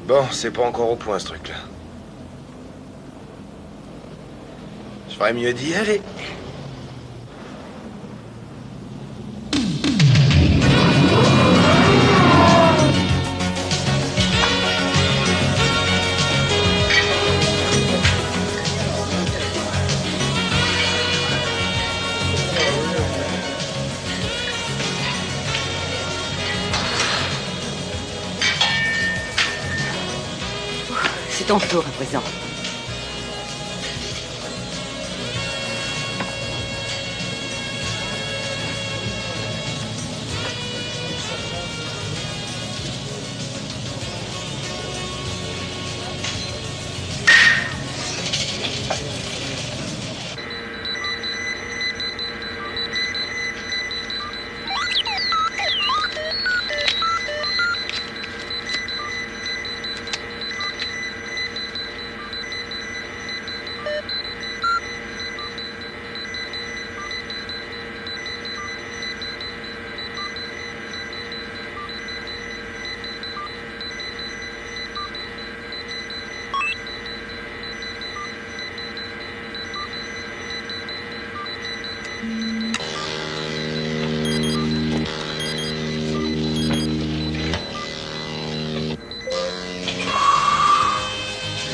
Bon, c'est pas encore au point, ce truc-là. Je ferais mieux d'y aller. C'est ton tour à présent.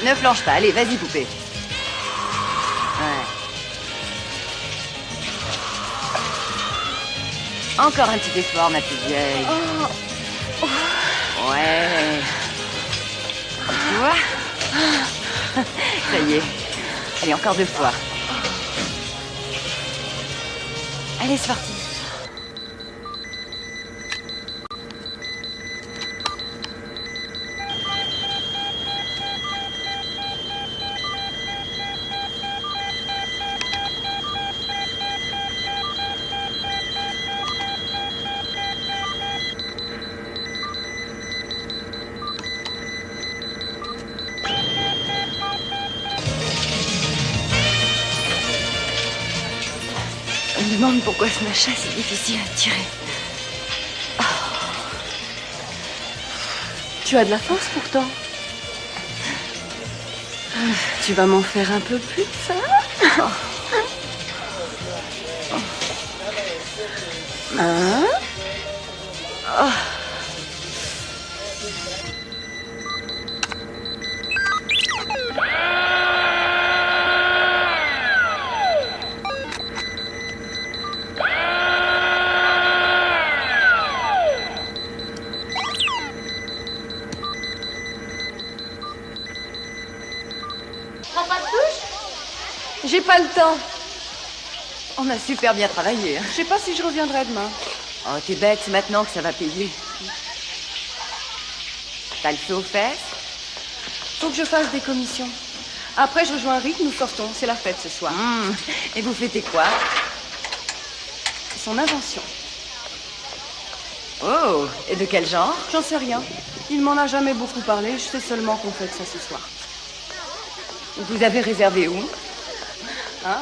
Ne flanche pas, allez, vas-y, poupée. Ouais. Encore un petit effort, ma petite vieille. Ouais. Tu vois? Ça y est. Allez, encore 2 fois. Allez, c'est parti. Je me demande pourquoi ce machin c'est difficile à tirer. Oh. Tu as de la force pourtant. Tu vas m'en faire un peu plus, hein? Hein? Oh. J'ai pas le temps. On a super bien travaillé. Hein. Je sais pas si je reviendrai demain. Oh, t'es bête, c'est maintenant que ça va payer. T'as le feu aux fesses? Faut que je fasse des commissions. Après, je rejoins Rick, nous sortons. C'est la fête ce soir. Et vous fêtez quoi? C'est son invention. Oh, et de quel genre? J'en sais rien. Il m'en a jamais beaucoup parlé. Je sais seulement qu'on fête ça ce soir. Vous avez réservé où? Ah,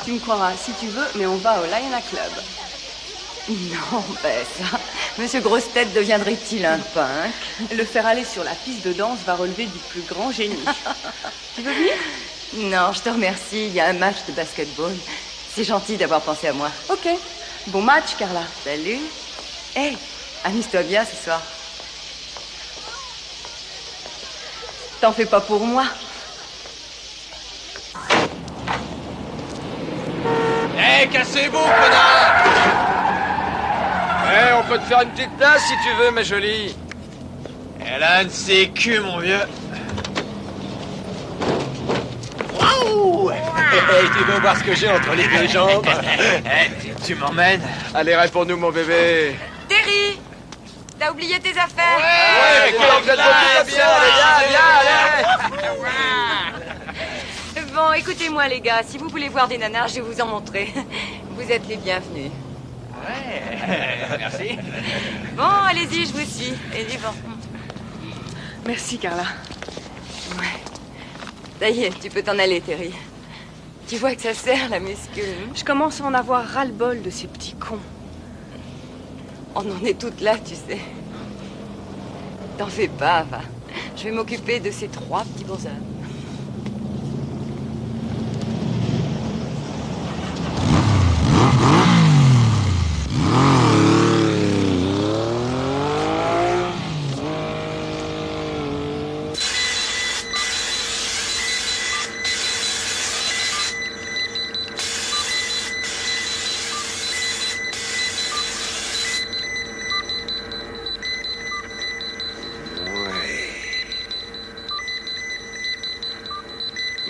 tu me croiras si tu veux, mais on va au Liona Club. Non, ben ça... Monsieur Grosse-Tête deviendrait-il un punk? Le faire aller sur la piste de danse va relever du plus grand génie. Tu veux venir? Non, je te remercie. Il y a un match de basketball. C'est gentil d'avoir pensé à moi. Ok. Bon match, Carla. Salut. Hey, amuse-toi bien ce soir. T'en fais pas pour moi. Hé, cassez-vous, connard! On peut te faire une petite place si tu veux, ma jolie. Elle a un de ses culs, mon vieux. Waouh! Tu veux voir ce que j'ai entre les 2 jambes? Tu m'emmènes? Allez, réponds-nous, mon bébé. Terry, t'as oublié tes affaires? Ouais, vous êtes beaucoup bien, allez. Bon, écoutez-moi, les gars. Si vous voulez voir des nanas, je vais vous en montrer. Vous êtes les bienvenus. Ouais, merci. Bon, allez-y, je vous suis. Allez, bon. Merci, Carla. Ouais. Ça y est, tu peux t'en aller, Terry. Tu vois que ça sert, la muscule. Je commence à en avoir ras-le-bol de ces petits cons. On en est toutes là, tu sais. T'en fais pas, va. Je vais m'occuper de ces 3 petits bonshommes.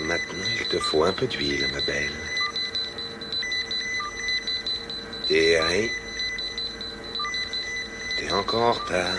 Maintenant, il te faut un peu d'huile, ma belle. T'es encore en retard.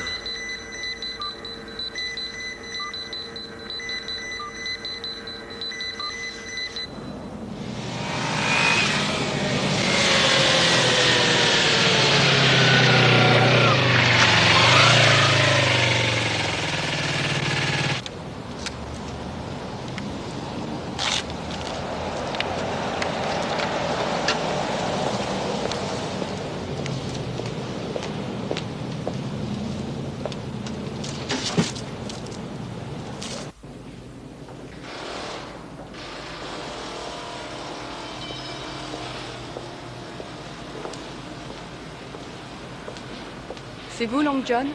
C'est vous, Long John?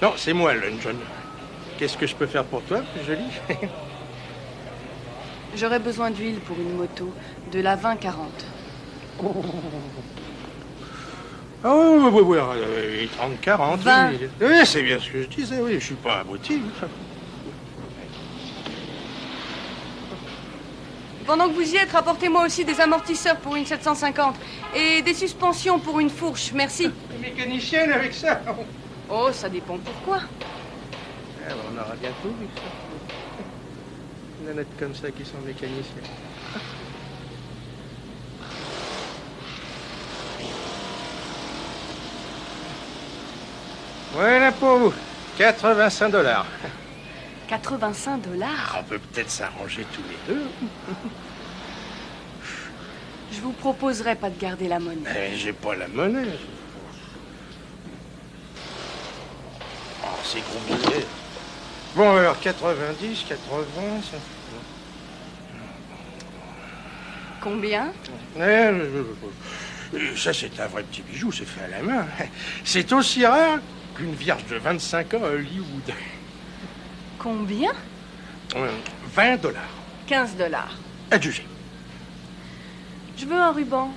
Non, c'est moi, Long John. Qu'est-ce que je peux faire pour toi, plus jolie? J'aurais besoin d'huile pour une moto, de la 20-40. Ah oui, 30-40. 20. Oui, c'est bien ce que je disais, oui, je suis pas abruti. Pendant que vous y êtes, rapportez-moi aussi des amortisseurs pour une 750 et des suspensions pour une fourche, merci. Mécanicienne avec ça. Oh, ça dépend pourquoi. Alors, on aura bientôt vu ça. Une nanette comme ça qui sont mécaniciennes. Voilà pour vous. 85 $. 85 $. On peut peut-être s'arranger tous les deux. Je vous proposerai pas de garder la monnaie. Mais j'ai pas la monnaie. Oh, c'est compliqué. Bon, alors 90, 80, ça... Combien? Ça, c'est un vrai petit bijou, c'est fait à la main. C'est aussi rare qu'une vierge de 25 ans à Hollywood. Combien? 20 $. 15 $. Adjugé. Je veux un ruban.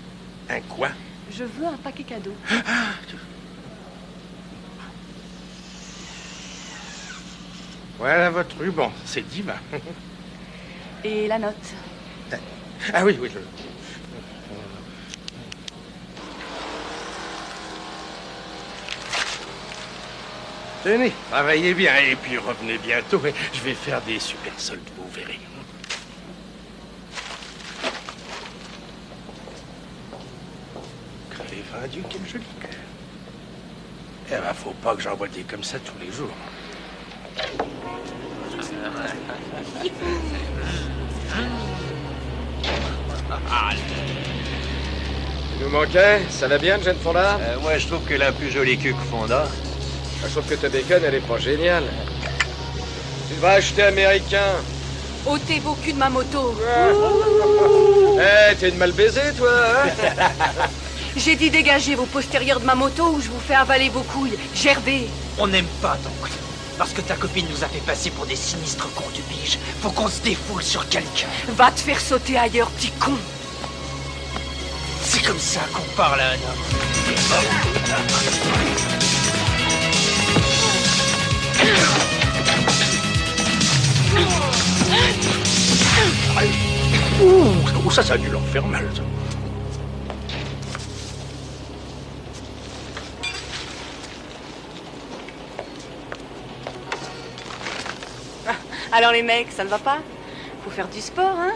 Un quoi? Je veux un paquet cadeau. Voilà votre ruban, c'est divin. Et la note. Ah oui. Tenez, travaillez bien et puis revenez bientôt. Je vais faire des super soldes, vous verrez. Crévendu, quel joli cœur. Eh ben, faut pas que j'envoie des comme ça tous les jours. Tu nous manquais? Ça va bien, Jane Fonda? Moi, je trouve qu'elle a un plus joli cul que Fonda. Je trouve que ta bécane, elle est pas géniale. Tu devrais acheter américain. Ôtez vos culs de ma moto. Eh, t'es une mal baisée, toi, hein? J'ai dit dégagez vos postérieurs de ma moto ou je vous fais avaler vos couilles. Gerbez. On n'aime pas ton coup. Parce que ta copine nous a fait passer pour des sinistres cons du pige. Faut qu'on se défoule sur quelqu'un. Va te faire sauter ailleurs, petit con. C'est comme ça qu'on parle à un homme. Ouh, ça a dû leur faire mal, ça. Alors les mecs, ça ne va pas? Faut faire du sport, hein?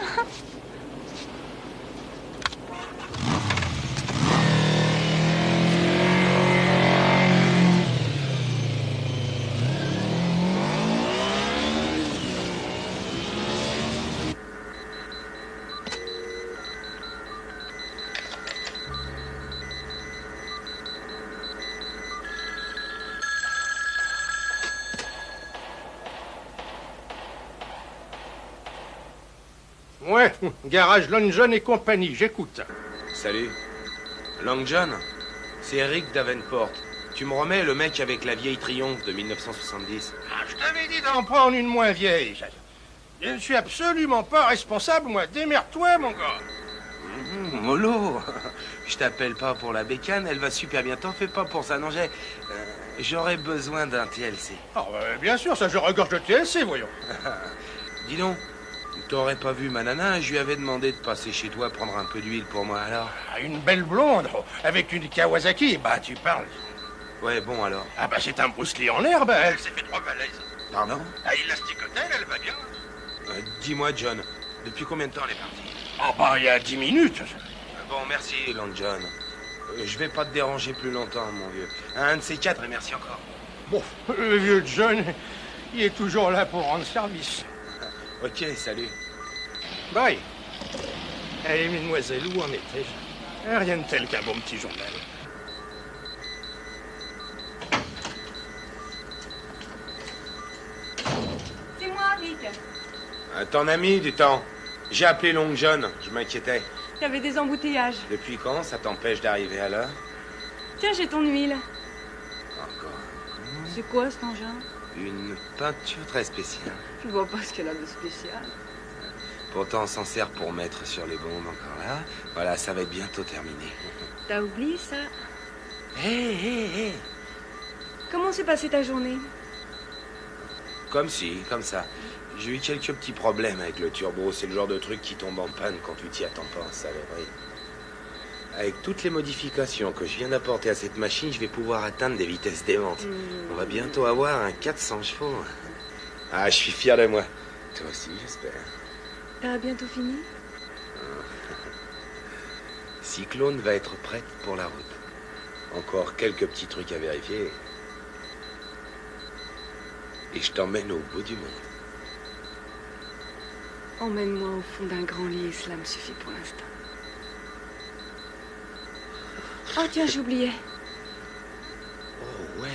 Ouais, garage Long John et compagnie, j'écoute. Salut. Long John, c'est Eric Davenport. Tu me remets le mec avec la vieille Triomphe de 1970? Ah, je t'avais dit d'en prendre une moins vieille. Je ne suis absolument pas responsable, moi. Démerde-toi, mon gars. Mollo, je t'appelle pas pour la bécane, elle va super bien. T'en fais pas pour ça, non, j'aurais besoin d'un TLC. Oh, bien sûr, ça je regorge de TLC, voyons. Dis donc, t'aurais pas vu ma nana? Je lui avais demandé de passer chez toi prendre un peu d'huile pour moi, alors. Ah, une belle blonde, avec une Kawasaki, bah tu parles. Ouais, bon, alors. Ah bah c'est un Bruce Lee en herbe, elle s'est fait 3 balaises. Pardon? Ah, il l'a sticoté, elle va bien. Dis-moi, John, depuis combien de temps elle est partie? Oh bah il y a 10 minutes. Bon, merci, Long John. Je vais pas te déranger plus longtemps, mon vieux. Un de ces quatre, et merci encore. Bon, le vieux John, il est toujours là pour rendre service. Ok, salut. Bye. Allez, mesdemoiselles, où en étais-je? Rien de tel qu'un bon petit journal. C'est moi, Rick. Ton ami du temps. J'ai appelé Long John, je m'inquiétais. Il y avait des embouteillages. Depuis quand ça t'empêche d'arriver à l'heure? Tiens, j'ai ton huile. Encore. C'est quoi, cet engin? Une peinture très spéciale. Je vois pas ce qu'elle a de spécial. Pourtant, on s'en sert pour mettre sur les bombes encore là. Voilà, ça va être bientôt terminé. T'as oublié ça? Hé. Comment s'est passée ta journée? Comme ça. J'ai eu quelques petits problèmes avec le turbo. C'est le genre de truc qui tombe en panne quand tu t'y attends pas, saloperie. Avec toutes les modifications que je viens d'apporter à cette machine, je vais pouvoir atteindre des vitesses démentes. On va bientôt avoir un 400 chevaux. Ah, je suis fier de moi. Toi aussi, j'espère. T'as bientôt fini? Cyclone va être prête pour la route. Encore quelques petits trucs à vérifier. Et je t'emmène au bout du monde. Emmène-moi au fond d'un grand lit et cela me suffit pour l'instant. Oh tiens, j'oubliais. Oh ouais.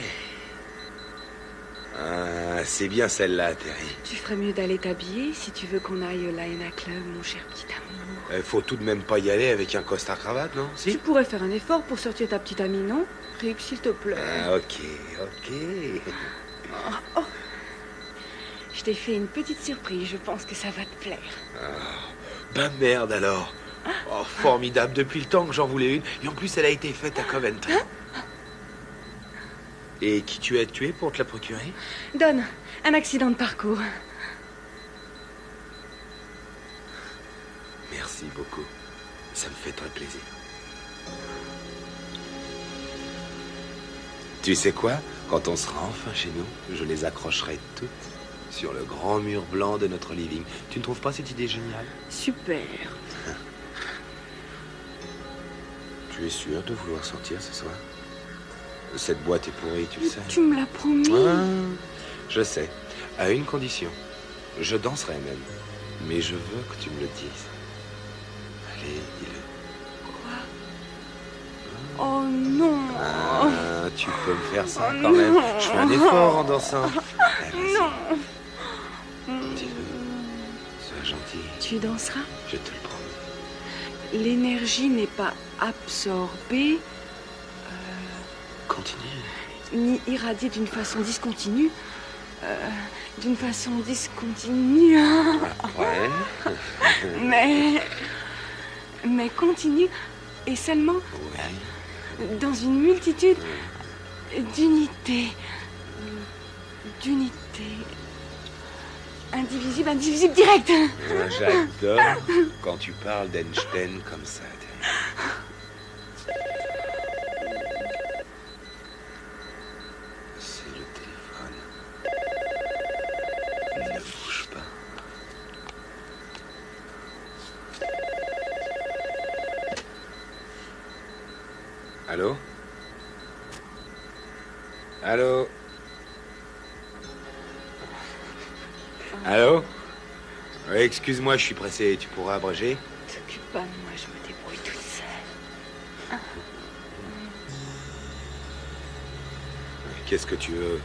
Ah, c'est bien celle-là, Terry. Tu ferais mieux d'aller t'habiller si tu veux qu'on aille au Lion Club, mon cher petit amour. Faut tout de même pas y aller avec un costard-cravate, non? Tu Si? pourrais faire un effort pour sortir ta petite amie, non? Rick, s'il te plaît. Ah, ok. Je t'ai fait une petite surprise, je pense que ça va te plaire. Ben merde alors. Oh, formidable, depuis le temps que j'en voulais une. Et en plus, elle a été faite à Coventry. Et qui tu as tué pour te la procurer? Donne, un accident de parcours. Merci beaucoup. Ça me fait très plaisir. Tu sais quoi? Quand on sera enfin chez nous, je les accrocherai toutes sur le grand mur blanc de notre living. Tu ne trouves pas cette idée géniale? Super. Tu es sûr de vouloir sortir ce soir? Cette boîte est pourrie, tu le sais. Tu me l'as promis. Je sais. À une condition. Je danserai même. Mais je veux que tu me le dises. Allez, dis-le. Quoi? Oh non. Ah, tu peux me faire ça Oh quand même. non. Je fais un effort en dansant. Allez, Non. dis-le. Sois gentil. Tu danseras? Je te le promets. L'énergie n'est pas absorbée, Continue. ni irradiée d'une façon discontinue. D'une façon discontinue. Ouais. Mais continue. Et seulement Ouais. dans une multitude d'unités. Indivisible, indivisible, direct. Ah, j'adore quand tu parles d'Einstein comme ça, Terry. C'est le téléphone. Ne bouge pas. Allô? Allô? Allô? Oui, excuse-moi, je suis pressé. Tu pourras abréger? T'occupe pas de moi, je me débrouille toute seule. Qu'est-ce que tu veux?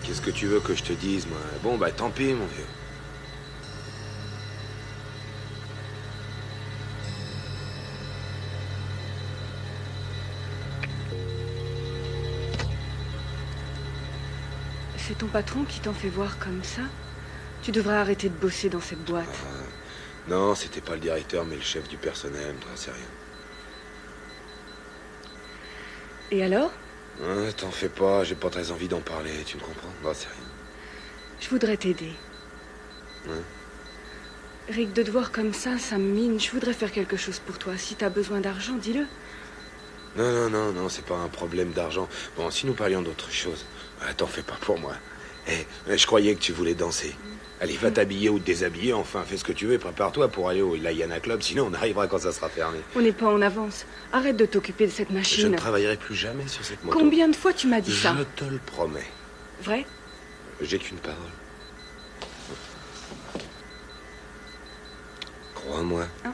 Qu'est-ce que tu veux que je te dise, moi? Bon, bah tant pis, mon vieux. c'est ton patron qui t'en fait voir comme ça. Tu devrais arrêter de bosser dans cette boîte. Non, c'était pas le directeur, mais le chef du personnel, j'en sais rien. Et alors? T'en fais pas, j'ai pas très envie d'en parler, tu me comprends? Non, c'est rien. Je voudrais t'aider. Rick, de te voir comme ça me mine. Je voudrais faire quelque chose pour toi. Si t'as besoin d'argent, dis-le. Non, c'est pas un problème d'argent. Bon, si nous parlions d'autre chose, t'en fais pas pour moi. Je croyais que tu voulais danser. Allez, va t'habiller ou te déshabiller, enfin, fais ce que tu veux, prépare-toi pour aller au Layana Club, sinon on arrivera quand ça sera fermé. On n'est pas en avance. Arrête de t'occuper de cette machine. Je ne travaillerai plus jamais sur cette moto. Combien de fois tu m'as dit ça? Je te le promets. Vrai? J'ai qu'une parole. Crois-moi. Hein?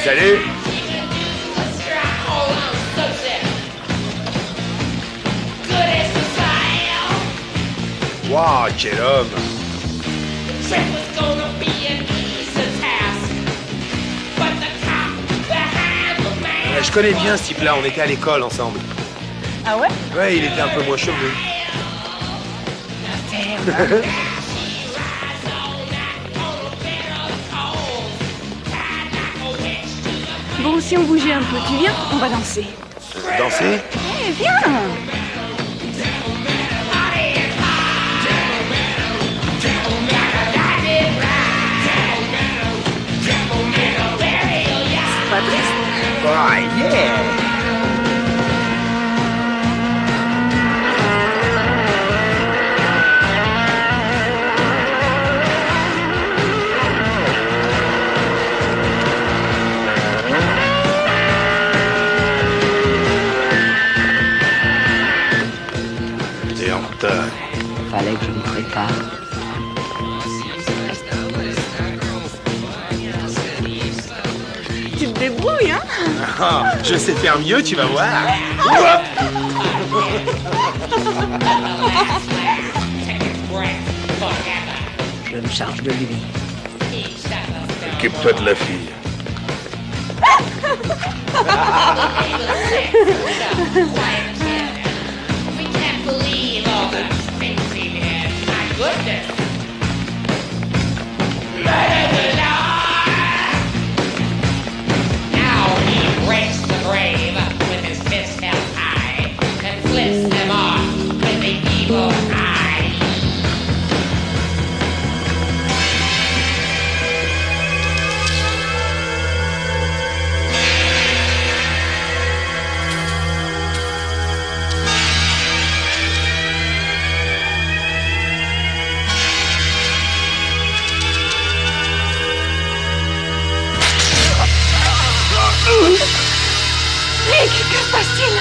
Salut. Waouh, quel homme. Je connais bien ce type-là, on était à l'école ensemble. Ah ouais? Ouais, il était un peu moins chevelu. Merde. Bon, si on bougeait un peu, tu viens? On va danser. Danser? Eh, viens! C'est pas triste? Oh, yeah! Fallait que je me prépare. Tu te débrouilles, hein? Oh, je sais faire mieux, tu vas voir. Je me charge de lui. Occupe-toi de la fille. We can't believe all the things we did. My goodness. Now he breaks the grave with his fist held high and flips them off with the evil eye. Rick, que se passe-t-il?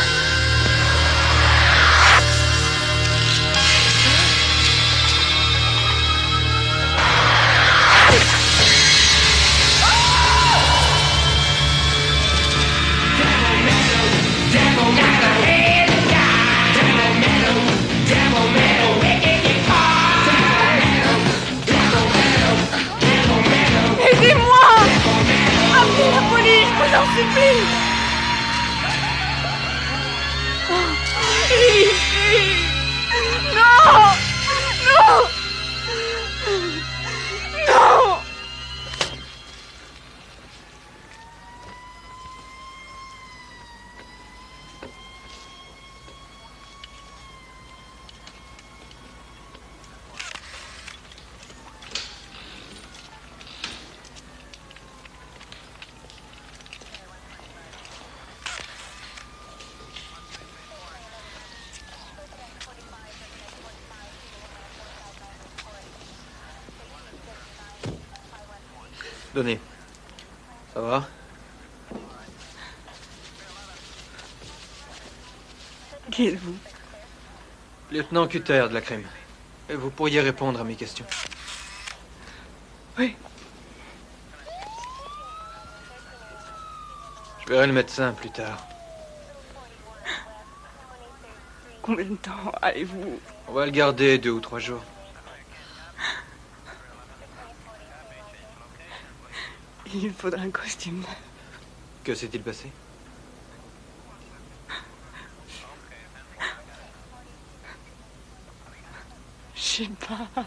Aidez-moi! Appelez la police, je vous en supplie! Non! Non! Non! Denis, ça va? Qui êtes-vous? Lieutenant Cutter de la crime. Et vous pourriez répondre à mes questions. Oui. Je verrai le médecin plus tard. Combien de temps allez-vous? On va le garder 2 ou 3 jours. Il faudra un costume. Que s'est-il passé? Je sais pas.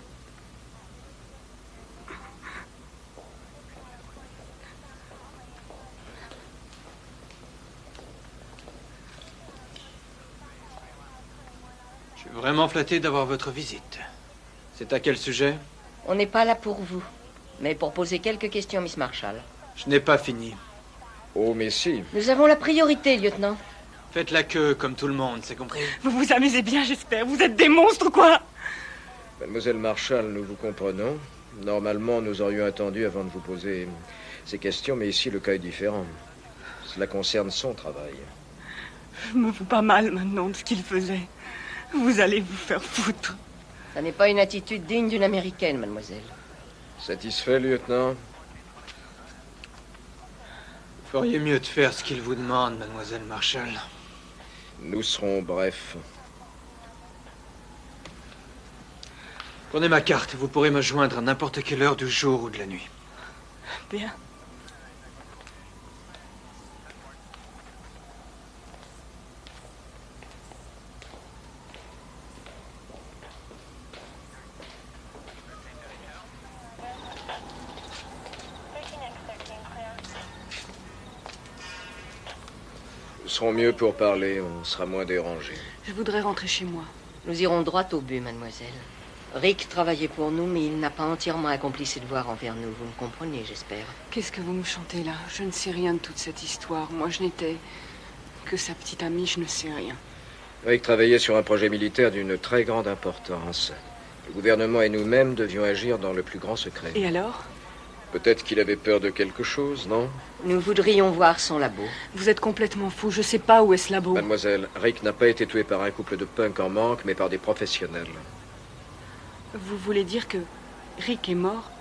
Je suis vraiment flatté d'avoir votre visite. C'est à quel sujet? On n'est pas là pour vous, mais pour poser quelques questions, Miss Marshall. Je n'ai pas fini. Oh, mais si. Nous avons la priorité, lieutenant. Faites la queue comme tout le monde, c'est compris? Vous vous amusez bien, j'espère. Vous êtes des monstres, quoi. Mademoiselle Marshall, nous vous comprenons. Normalement, nous aurions attendu avant de vous poser ces questions, mais ici, le cas est différent. Cela concerne son travail. Je me fous pas mal maintenant de ce qu'il faisait. Vous allez vous faire foutre. Ça n'est pas une attitude digne d'une Américaine, mademoiselle. Satisfait, lieutenant? Vous feriez mieux de faire ce qu'il vous demande, mademoiselle Marshall. Nous serons brefs. Prenez ma carte, vous pourrez me joindre à n'importe quelle heure du jour ou de la nuit. Bien. Nous serons mieux pour parler, on sera moins dérangés. Je voudrais rentrer chez moi. Nous irons droit au but, mademoiselle. Rick travaillait pour nous, mais il n'a pas entièrement accompli ses devoirs envers nous. Vous me comprenez, j'espère. Qu'est-ce que vous me chantez là? Je ne sais rien de toute cette histoire. Moi, je n'étais que sa petite amie, je ne sais rien. Rick travaillait sur un projet militaire d'une très grande importance. Le gouvernement et nous-mêmes devions agir dans le plus grand secret. Et alors? Peut-être qu'il avait peur de quelque chose, non? Nous voudrions voir son labo. Vous êtes complètement fou. Je sais pas où est ce labo. Mademoiselle, Rick n'a pas été tué par un couple de punks en manque, mais par des professionnels. Vous voulez dire que Rick est mort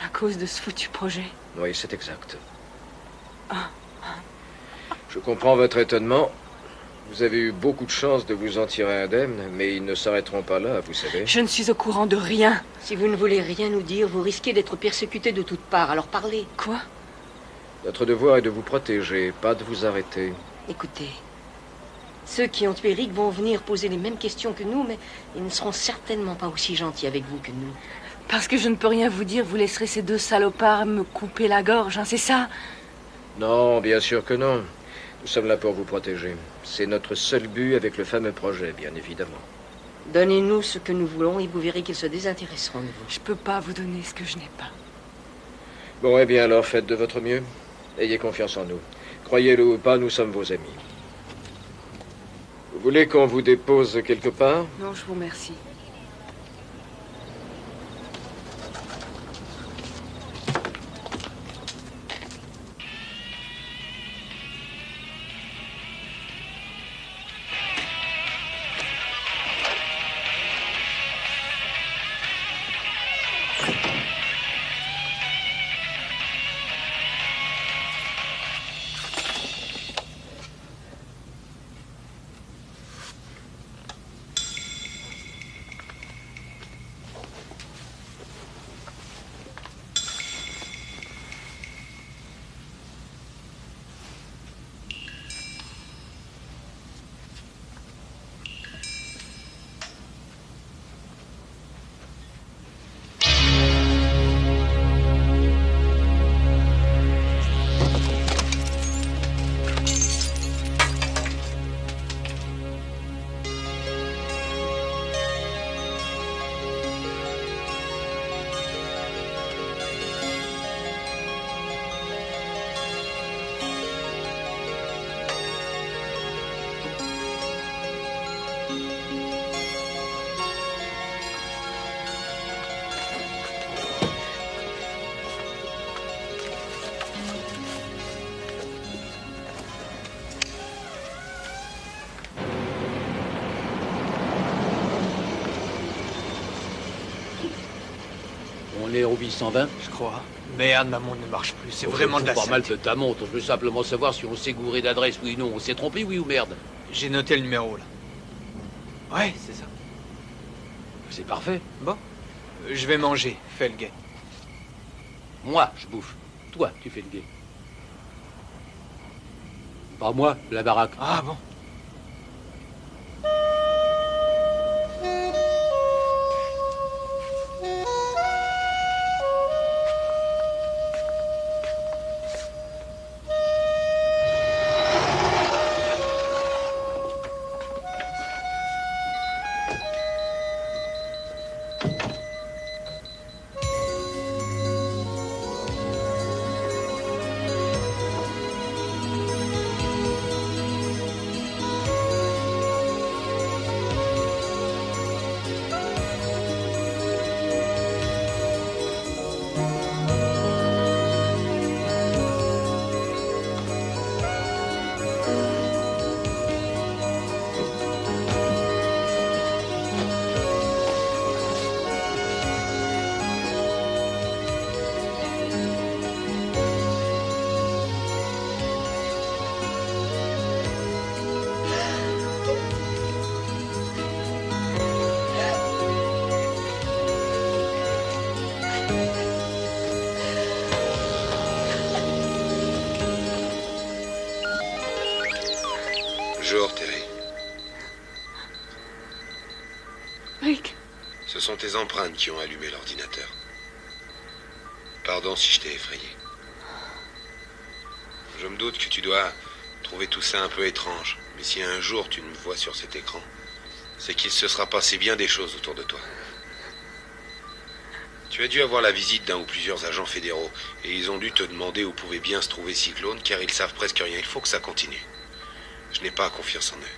à cause de ce foutu projet? Oui, c'est exact. Ah. Je comprends votre étonnement, Vous avez eu beaucoup de chance de vous en tirer indemne, mais ils ne s'arrêteront pas là, vous savez. Je ne suis au courant de rien. Si vous ne voulez rien nous dire, vous risquez d'être persécuté de toutes parts, alors parlez. Quoi? Notre devoir est de vous protéger, pas de vous arrêter. Écoutez, ceux qui ont tué Rick vont venir poser les mêmes questions que nous, mais ils ne seront certainement pas aussi gentils avec vous que nous. Parce que je ne peux rien vous dire, vous laisserez ces deux salopards me couper la gorge, hein, c'est ça? Non, bien sûr que non. Nous sommes là pour vous protéger. C'est notre seul but avec le fameux projet, bien évidemment. Donnez-nous ce que nous voulons et vous verrez qu'ils se désintéresseront de vous. Je peux pas vous donner ce que je n'ai pas. Bon, eh bien alors, faites de votre mieux. Ayez confiance en nous. Croyez-le ou pas, nous sommes vos amis. Vous voulez qu'on vous dépose quelque part? Non, je vous remercie. On est au 820? Je crois. Merde, ma montre ne marche plus. C'est vraiment de la pas salle. mal de ta montre. Je veux simplement savoir si on s'est gouré d'adresse, oui ou non. On s'est trompé, oui ou merde? J'ai noté le numéro, là. Ouais, c'est ça. C'est parfait. Bon. Je vais manger. Fais le guet. Moi, je bouffe. Toi, tu fais le guet. Pas moi, la baraque. Ah bon? Bonjour, Terry. Rick. Ce sont tes empreintes qui ont allumé l'ordinateur. Pardon si je t'ai effrayé. Je me doute que tu dois trouver tout ça un peu étrange. Mais si un jour tu me vois sur cet écran, c'est qu'il se sera passé bien des choses autour de toi. Tu as dû avoir la visite d'un ou plusieurs agents fédéraux, et ils ont dû te demander où pouvait bien se trouver Cyclone, car ils savent presque rien. Il faut que ça continue. Je n'ai pas confiance en eux.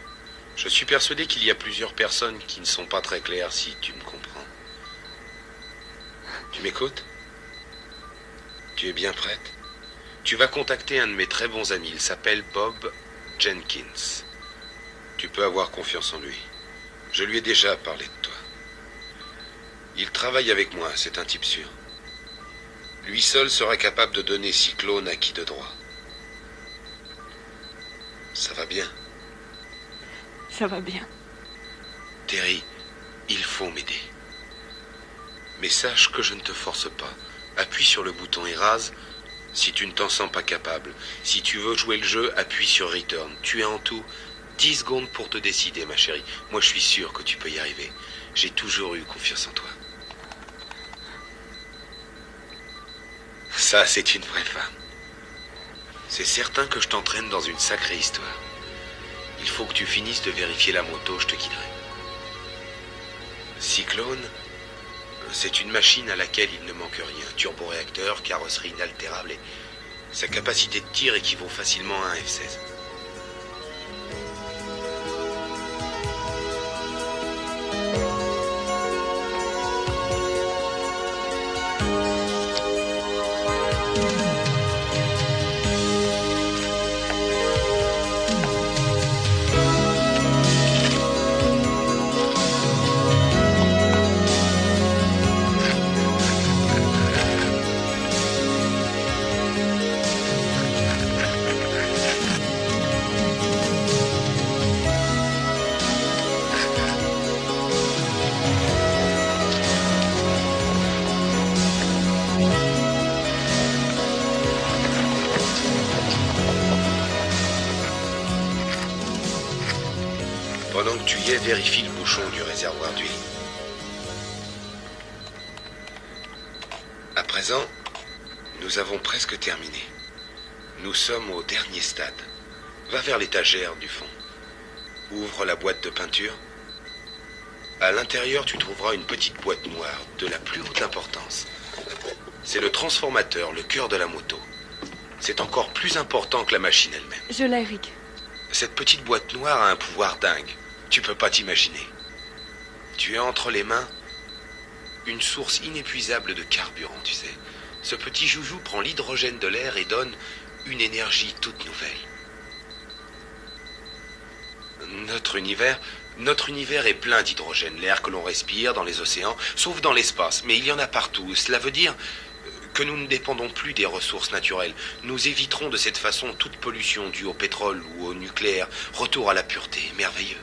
Je suis persuadé qu'il y a plusieurs personnes qui ne sont pas très claires, si tu me comprends. Tu m'écoutes? Tu es bien prête? Tu vas contacter un de mes très bons amis. Il s'appelle Bob Jenkins. Tu peux avoir confiance en lui. Je lui ai déjà parlé de toi. Il travaille avec moi, c'est un type sûr. Lui seul sera capable de donner Cyclone à qui de droit. Ça va bien. Ça va bien. Terry, il faut m'aider. Mais sache que je ne te force pas. Appuie sur le bouton et rase si tu ne t'en sens pas capable. Si tu veux jouer le jeu, appuie sur Return. Tu as en tout 10 secondes pour te décider, ma chérie. Moi, je suis sûr que tu peux y arriver. J'ai toujours eu confiance en toi. Ça, c'est une vraie femme. C'est certain que je t'entraîne dans une sacrée histoire. Il faut que tu finisses de vérifier la moto, je te guiderai. Cyclone, c'est une machine à laquelle il ne manque rien. Turboréacteur, carrosserie inaltérable et sa capacité de tir équivaut facilement à un F-16. Pendant que tu y es, vérifie le bouchon du réservoir d'huile. À présent, nous avons presque terminé. Nous sommes au dernier stade. Va vers l'étagère du fond. Ouvre la boîte de peinture. À l'intérieur, tu trouveras une petite boîte noire de la plus haute importance. C'est le transformateur, le cœur de la moto. C'est encore plus important que la machine elle-même. Je l'ai, Rick. Cette petite boîte noire a un pouvoir dingue. Tu peux pas t'imaginer. Tu as entre les mains une source inépuisable de carburant, tu sais. Ce petit joujou prend l'hydrogène de l'air et donne une énergie toute nouvelle. Notre univers est plein d'hydrogène, l'air que l'on respire dans les océans, sauf dans l'espace. Mais il y en a partout. Cela veut dire que nous ne dépendons plus des ressources naturelles. Nous éviterons de cette façon toute pollution due au pétrole ou au nucléaire. Retour à la pureté, merveilleux.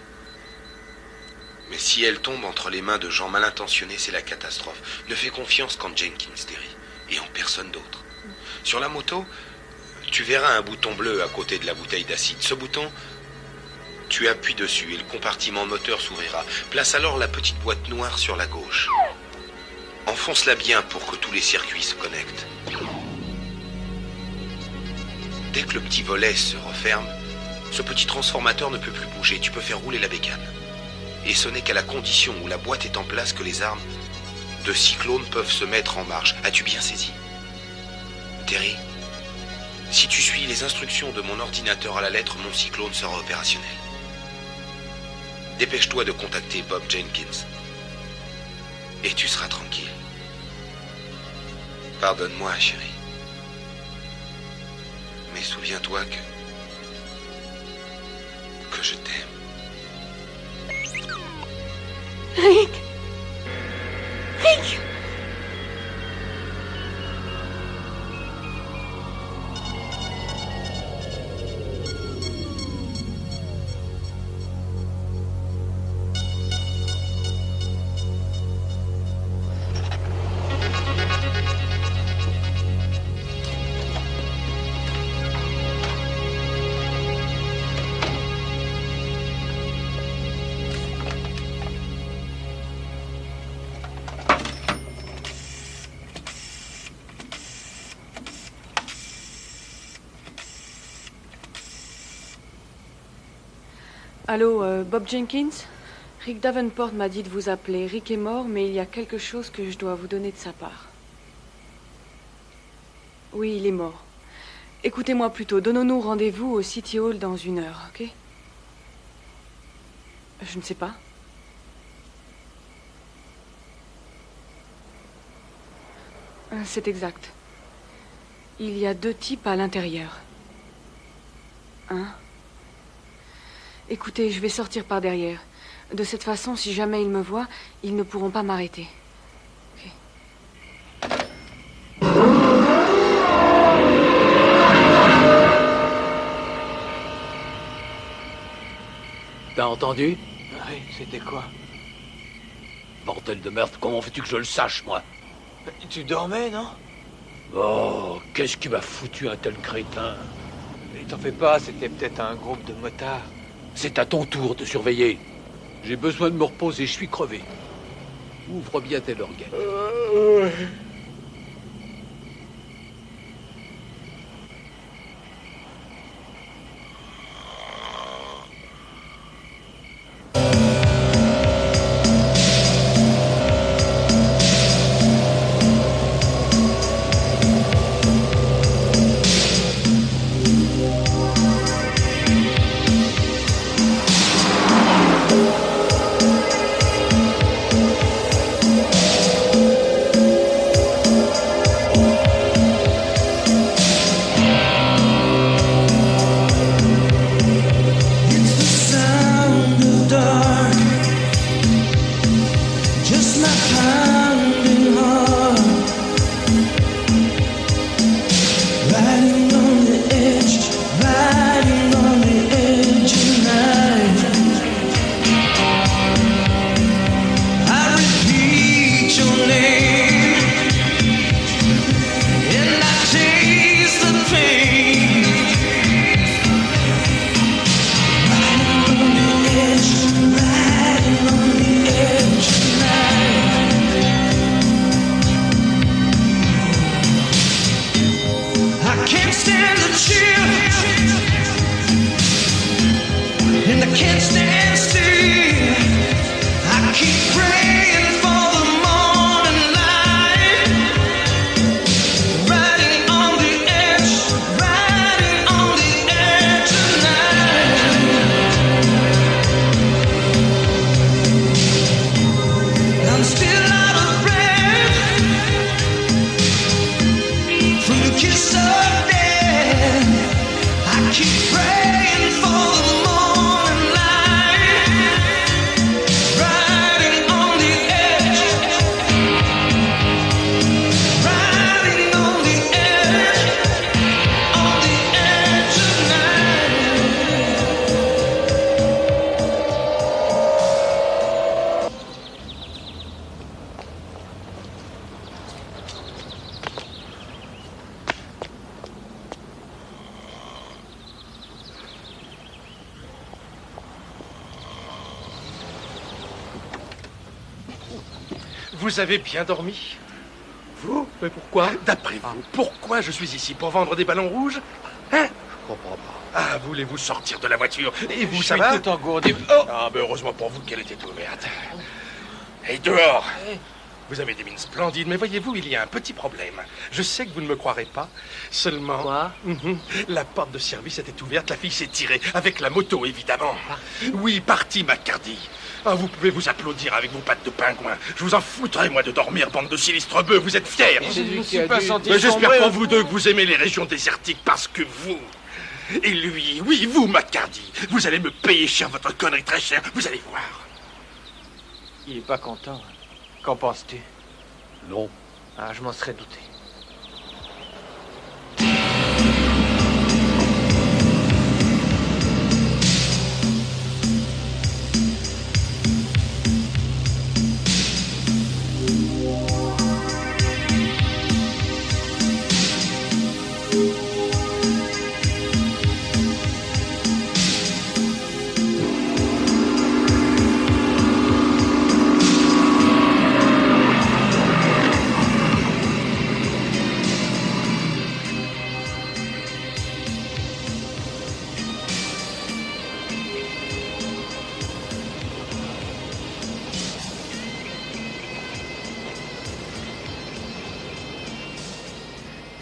Mais si elle tombe entre les mains de gens mal intentionnés, c'est la catastrophe. Ne fais confiance qu'en Jenkins, Terry, et en personne d'autre. Sur la moto, tu verras un bouton bleu à côté de la bouteille d'acide. Ce bouton, tu appuies dessus et le compartiment moteur s'ouvrira. Place alors la petite boîte noire sur la gauche. Enfonce-la bien pour que tous les circuits se connectent. Dès que le petit volet se referme, ce petit transformateur ne peut plus bouger. Tu peux faire rouler la bécane. Et ce n'est qu'à la condition où la boîte est en place que les armes de Cyclone peuvent se mettre en marche. As-tu bien saisi? Terry, si tu suis les instructions de mon ordinateur à la lettre, mon Cyclone sera opérationnel. Dépêche-toi de contacter Bob Jenkins. Et tu seras tranquille. Pardonne-moi, chérie. Mais souviens-toi que je t'aime. Rick! Rick! Allô, Bob Jenkins? Rick Davenport m'a dit de vous appeler. Rick est mort, mais il y a quelque chose que je dois vous donner de sa part. Oui, il est mort. Écoutez-moi plutôt. Donnons-nous rendez-vous au City Hall dans 1 heure, ok? Je ne sais pas. C'est exact. Il y a 2 types à l'intérieur. Écoutez, je vais sortir par derrière. De cette façon, si jamais ils me voient, ils ne pourront pas m'arrêter. Ok. T'as T'as entendu? Oui, c'était quoi? Bordel de merde, comment veux-tu que je le sache, moi? Tu dormais, non? Oh, qu'est-ce qui m'a foutu un tel crétin? Mais t'en fais pas, c'était peut-être un groupe de motards. C'est à ton tour de surveiller. J'ai besoin de me reposer, je suis crevé. Ouvre bien tes organes. Vous avez bien dormi? Vous? Mais pourquoi? D'après vous, pourquoi je suis ici? Pour vendre des ballons rouges? Hein? Je comprends pas. Ah, voulez-vous sortir de la voiture? Et vous, Je ça suis va? tout engourdi. Oh! Ah, ben heureusement pour vous qu'elle était ouverte. Et dehors! Vous avez des mines splendides, mais voyez-vous, il y a un petit problème. Je sais que vous ne me croirez pas, seulement... Quoi? La porte de service était ouverte, la fille s'est tirée, avec la moto, évidemment. Oui, parti, McCarthy. Ah, vous pouvez vous applaudir avec vos pattes de pingouin. Je vous en foutrais, moi, de dormir, bande de sinistres bœufs. Vous êtes fiers? Je ne me suis pas senti Mais j'espère sombrer, pour vous deux que vous aimez les régions désertiques parce que vous... Et lui, oui, vous, McCarthy, vous allez me payer cher votre connerie, très cher. Vous allez voir. Il est pas content. Qu'en penses-tu? Non. Ah, je m'en serais douté.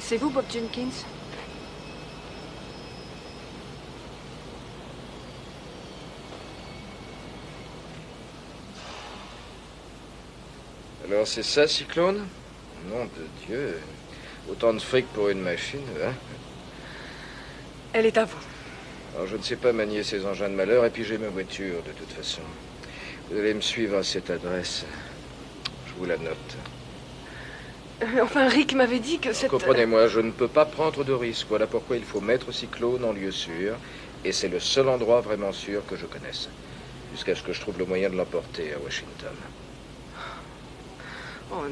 C'est vous, Bob Jenkins? Alors c'est ça, Cyclone? Nom de Dieu. Autant de fric pour une machine, hein? Elle est à vous. Alors je ne sais pas manier ces engins de malheur, et puis j'ai ma voiture, de toute façon. Vous allez me suivre à cette adresse. Je vous la note. Enfin, Rick m'avait dit que cette... Comprenez-moi, je ne peux pas prendre de risques. Voilà pourquoi il faut mettre Cyclone en lieu sûr. Et c'est le seul endroit vraiment sûr que je connaisse. Jusqu'à ce que je trouve le moyen de l'emporter à Washington. Oh non.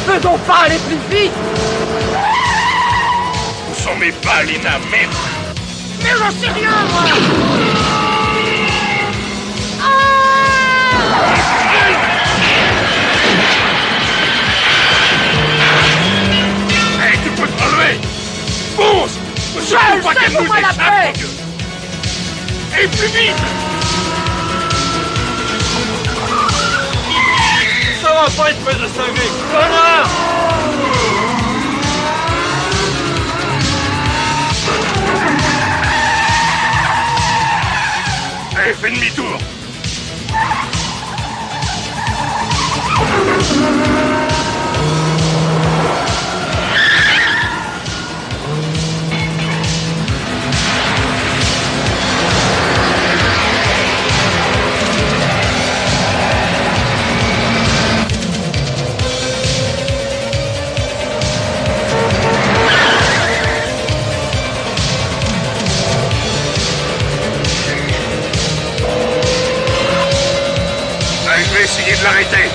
Peut-on pas aller plus vite? Où sont mes balles, Lena, merde? Mais j'en sais rien, moi! Hey, tu peux te relever! Fonce! Ne surtout pas qu'elle nous échappe, mon Dieu! Et plus vite! Ça va pas, espèce de cinglé! Connard! Allez, fais demi-tour! Allez, je vais essayer de l'arrêter!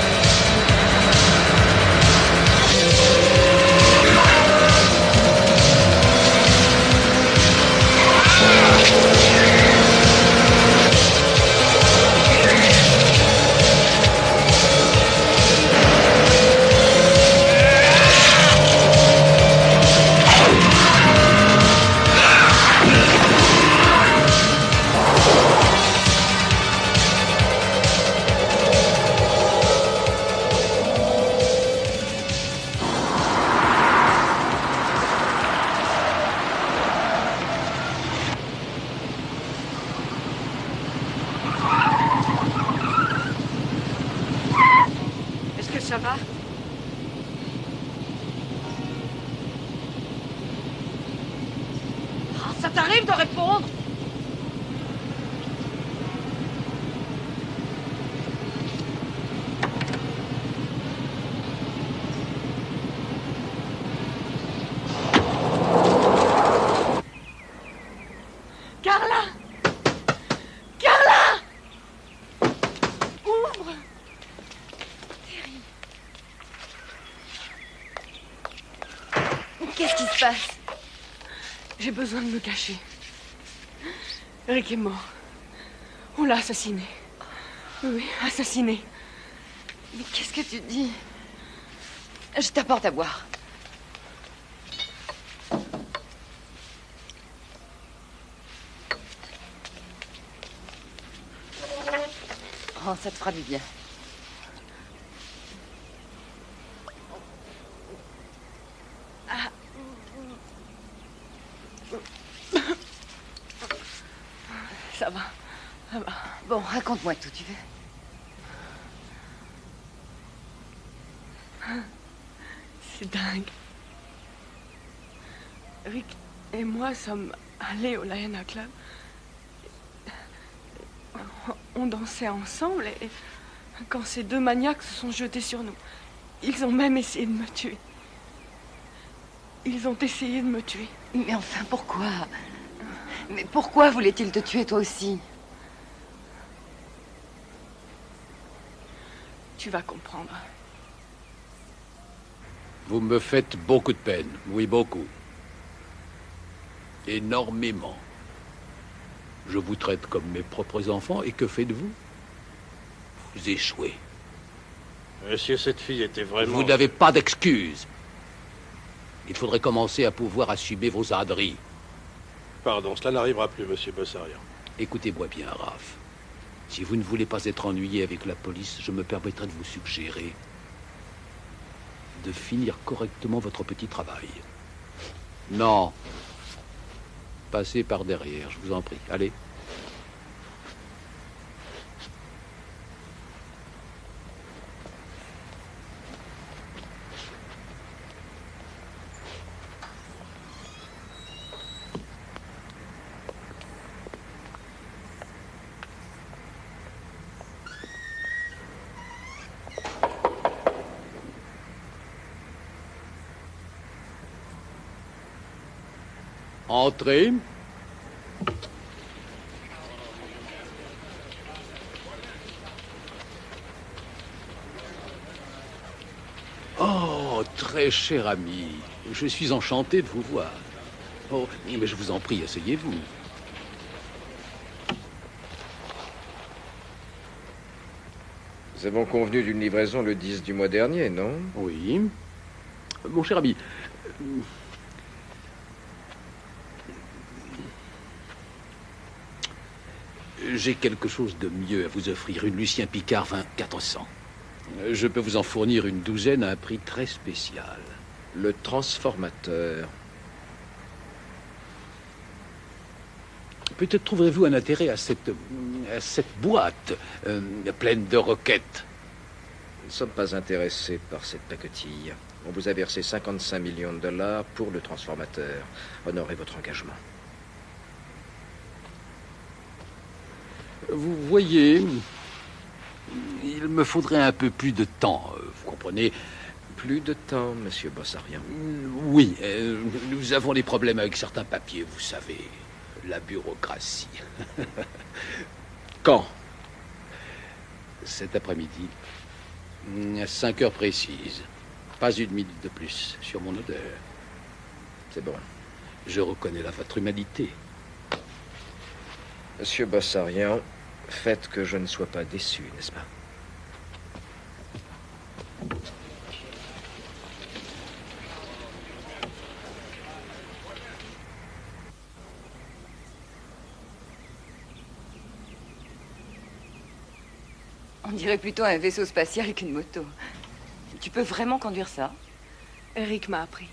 Est-ce que ça va? Ah, ça t'arrive de répondre? Carla! Carla! Ouvre! Qu'est-ce qui se passe? J'ai besoin de me cacher. Rick est mort. On l'a assassiné. Oui, assassiné. Mais qu'est-ce que tu dis? Je t'apporte à boire. Oh, ça te fera du bien. Ça va. Ça va. Bon, raconte-moi tout, tu veux? C'est dingue. Rick et moi sommes allés au Liana Club. On dansait ensemble et quand ces deux maniaques se sont jetés sur nous, ils ont même essayé de me tuer. Ils ont essayé de me tuer. Mais enfin, pourquoi? Mais pourquoi voulait-il te tuer toi aussi? Tu vas comprendre. Vous me faites beaucoup de peine. Oui, beaucoup. Énormément. Je vous traite comme mes propres enfants, et que faites-vous? Vous échouez. Monsieur, cette fille était vraiment... Vous n'avez pas d'excuses. Il faudrait commencer à pouvoir assumer vos âneries. Pardon, cela n'arrivera plus, monsieur Bossarian. Écoutez-moi bien, Raph. Si vous ne voulez pas être ennuyé avec la police, je me permettrai de vous suggérer de finir correctement votre petit travail. Non. Passez par derrière, je vous en prie. Allez. Entrez. Oh, très cher ami, je suis enchanté de vous voir. Oh, mais je vous en prie, asseyez-vous. Nous avons convenu d'une livraison le 10 du mois dernier, non? Oui. Mon cher ami, j'ai quelque chose de mieux à vous offrir. Une Lucien Picard 2400. Je peux vous en fournir une douzaine à un prix très spécial. Le transformateur. Peut-être trouverez-vous un intérêt à cette boîte pleine de roquettes. Nous ne sommes pas intéressés par cette pacotille. On vous a versé 55 millions de dollars pour le transformateur. Honorez votre engagement. Vous voyez, il me faudrait un peu plus de temps, vous comprenez? Plus de temps, monsieur Bossarian. Oui, nous avons des problèmes avec certains papiers, vous savez. La bureaucratie. Quand? Cet après-midi. À 5 heures précises. Pas une minute de plus sur mon odeur. C'est bon. Je reconnais votre humanité. Monsieur Bossarian, faites que je ne sois pas déçu, n'est-ce pas? On dirait plutôt un vaisseau spatial qu'une moto. Tu peux vraiment conduire ça? Eric m'a appris.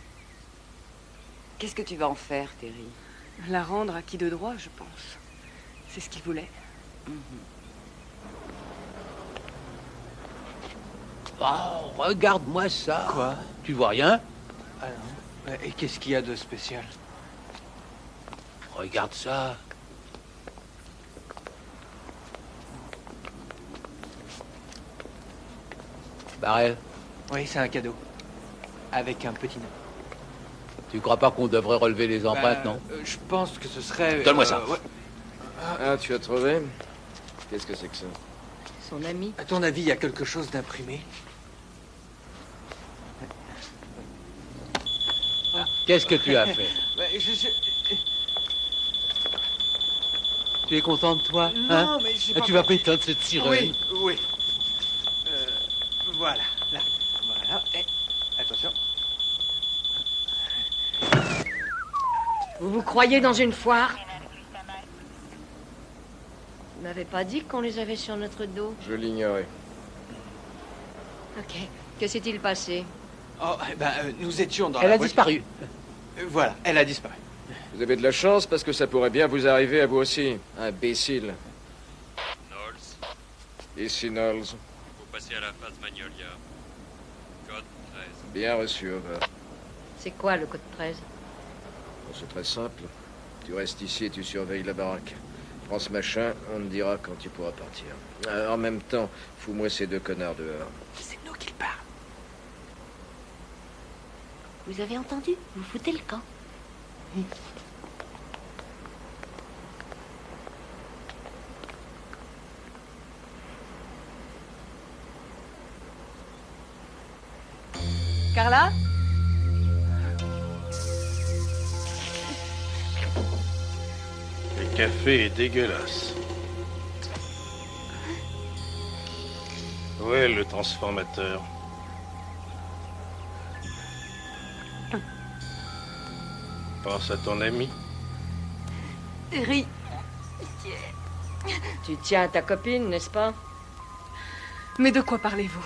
Qu'est-ce que tu vas en faire, Terry? La rendre à qui de droit, je pense. C'est ce qu'il voulait. Oh, regarde-moi ça. Quoi? Tu vois rien? Ah non. Et qu'est-ce qu'il y a de spécial? Regarde ça. Barrel, Oui, c'est un cadeau. Avec un petit nom. tu crois pas qu'on devrait relever les empreintes, non? Je pense que ce serait... Donne-moi ça. Ouais. Ah, tu as trouvé? Qu'est-ce que c'est que ça? Son ami. À ton avis, il y a quelque chose d'imprimé? Qu'est-ce que tu as fait? Tu es content de toi? Non, mais j'ai pas... Tu vas pas éteindre cette sirène? Oui, oui. Voilà, là. Voilà. Et attention. Vous vous croyez dans une foire? Vous m'avez pas dit qu'on les avait sur notre dos? Je l'ignorais. Ok. Que s'est-il passé? Oh, eh ben, nous étions dans Elle la a voiture. disparu. Voilà, elle a disparu. Vous avez de la chance parce que ça pourrait bien vous arriver à vous aussi. Imbécile. Knowles, Ici Knowles. vous passez à la phase Magnolia. Code 13. Bien reçu, over. C'est quoi le code 13? Bon, c'est très simple. Tu restes ici et tu surveilles la baraque. Prends ce machin, on te dira quand tu pourras partir. En même temps, fous-moi ces deux connards dehors. C'est nous qui parlent. Vous avez entendu? Vous foutez le camp. Carla? café est dégueulasse. Où est le transformateur? Pense à ton ami. Rick. Tu tiens à ta copine, n'est-ce pas? Mais de quoi parlez-vous?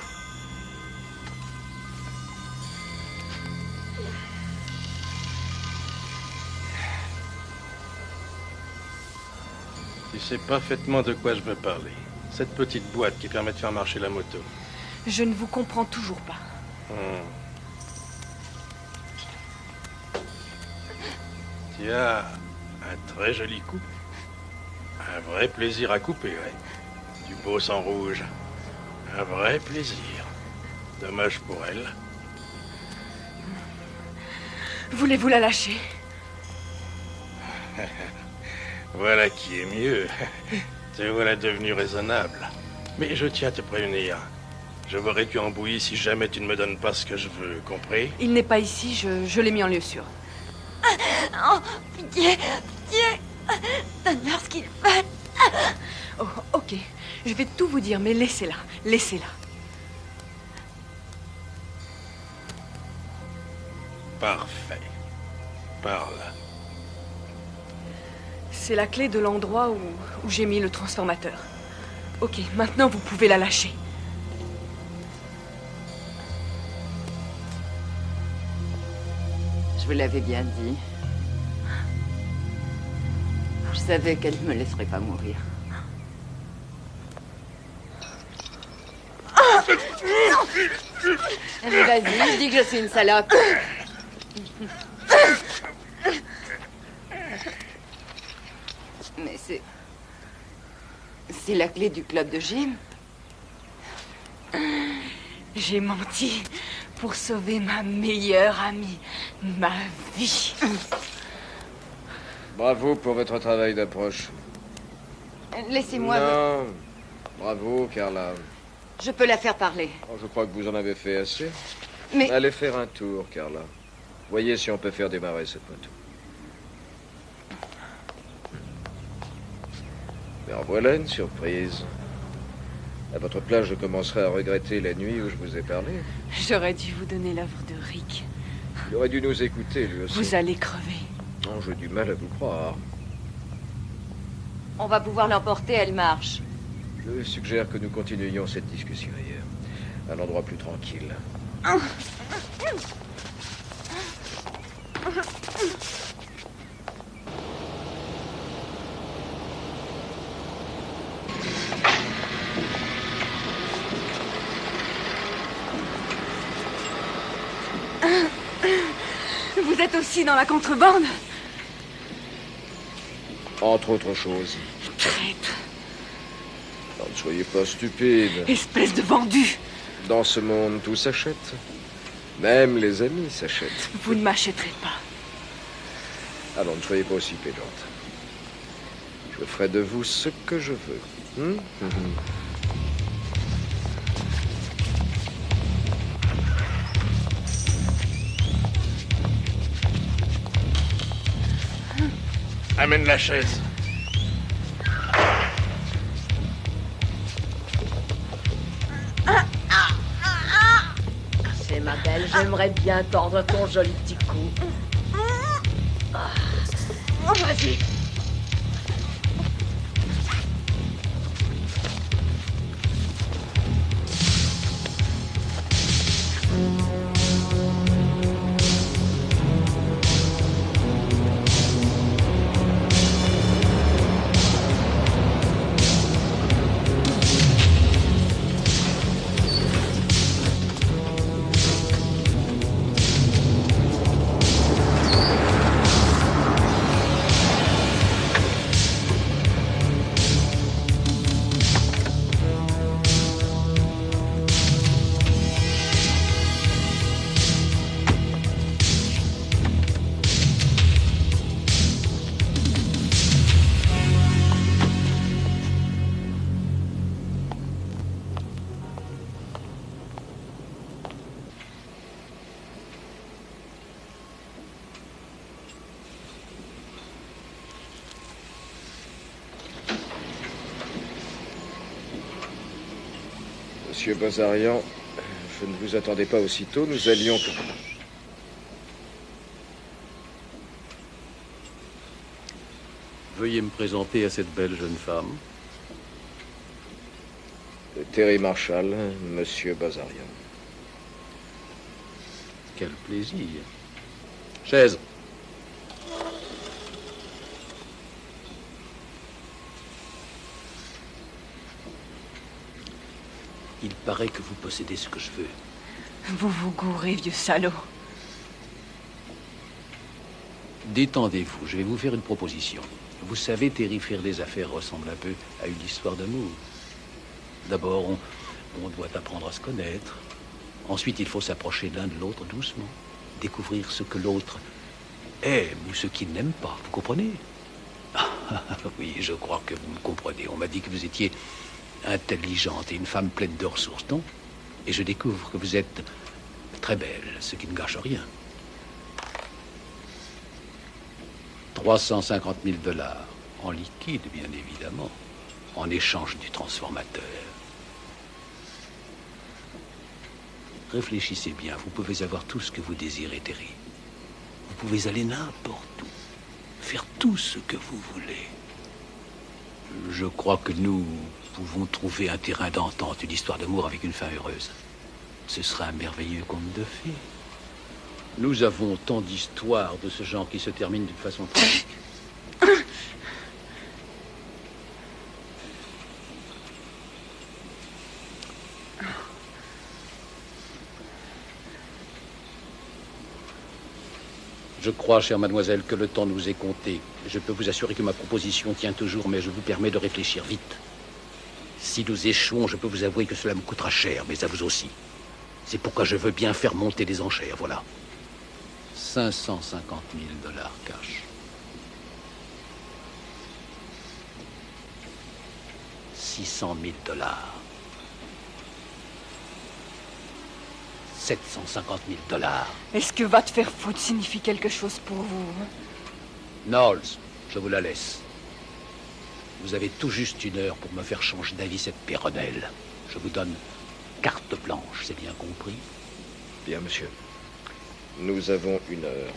Tu sais parfaitement de quoi je veux parler. Cette petite boîte qui permet de faire marcher la moto. Je ne vous comprends toujours pas. Tu as un très joli coup. Un vrai plaisir à couper, ouais. Du beau sang rouge. Un vrai plaisir. Dommage pour elle. Voulez-vous la lâcher? Voilà qui est mieux. Te voilà devenu raisonnable. Mais je tiens à te prévenir. Je vous réduis en bouillie si jamais tu ne me donnes pas ce que je veux, compris? Il n'est pas ici, je l'ai mis en lieu sûr. Oh, pitié, pitié. Donne-leur ce qu'ils veulent. Oh, ok. Je vais tout vous dire, mais laissez-la. Laissez-la. Parfait. Parle. C'est la clé de l'endroit où j'ai mis le transformateur. Ok, maintenant vous pouvez la lâcher. Je vous l'avais bien dit. Je savais qu'elle ne me laisserait pas mourir. Mais vas-y, je dis que je suis une salope. Mais c'est la clé du club de gym. J'ai menti pour sauver ma meilleure amie, ma vie. Bravo pour votre travail d'approche. Laissez-moi... Non. Bravo, Carla. Je peux la faire parler. Oh, je crois que vous en avez fait assez. Mais... Allez faire un tour, Carla. Voyez si on peut faire démarrer cette moto. Mais en voilà une surprise. À votre place, je commencerai à regretter la nuit où je vous ai parlé. J'aurais dû vous donner l'œuvre de Rick. Il aurait dû nous écouter, lui aussi. Vous allez crever. Non, j'ai du mal à vous croire. On va pouvoir l'emporter, elle marche. Je suggère que nous continuions cette discussion ailleurs. À un endroit plus tranquille. Vous êtes aussi dans la contrebande? Entre autres choses. Traître. Non, ne soyez pas stupide. Espèce de vendu. Dans ce monde, tout s'achète. Même les amis s'achètent. Vous ne m'achèterez pas. Alors, ne soyez pas aussi pédante. Je ferai de vous ce que je veux. Amène la chaise. C'est ma belle, j'aimerais bien tordre ton joli petit cou. Vas-y. Monsieur Bazarian, je ne vous attendais pas aussitôt. Nous allions... Veuillez me présenter à cette belle jeune femme. Terry Marshall, Monsieur Bazarian. Quel plaisir. Chaise. Il paraît que vous possédez ce que je veux. Vous vous gourrez, vieux salaud. Détendez-vous, je vais vous faire une proposition. Vous savez, Terry, faire des affaires ressemble un peu à une histoire d'amour. D'abord, on doit apprendre à se connaître. Ensuite, il faut s'approcher l'un de l'autre doucement. Découvrir ce que l'autre aime ou ce qu'il n'aime pas. Vous comprenez? Oui, je crois que vous me comprenez. On m'a dit que vous étiez intelligente et une femme pleine de ressources, non? Et je découvre que vous êtes très belle, ce qui ne gâche rien. 350 000 $, en liquide, bien évidemment, en échange du transformateur. Réfléchissez bien, vous pouvez avoir tout ce que vous désirez, Terry. Vous pouvez aller n'importe où, faire tout ce que vous voulez. Je crois que nous pouvons trouver un terrain d'entente, une histoire d'amour avec une fin heureuse. Ce sera un merveilleux conte de fées. Nous avons tant d'histoires de ce genre qui se terminent d'une façon tragique. Je crois, chère mademoiselle, que le temps nous est compté. Je peux vous assurer que ma proposition tient toujours, mais je vous permets de réfléchir vite. Si nous échouons, je peux vous avouer que cela me coûtera cher, mais à vous aussi. C'est pourquoi je veux bien faire monter les enchères, voilà. 550 000 $ cash. 600 000 $. 750 000 $. Est-ce que va te faire foutre signifie quelque chose pour vous? Knowles, je vous la laisse. Vous avez tout juste 1 heure pour me faire changer d'avis cette péronnelle. Je vous donne carte blanche, c'est bien compris? Bien, monsieur. Nous avons 1 heure.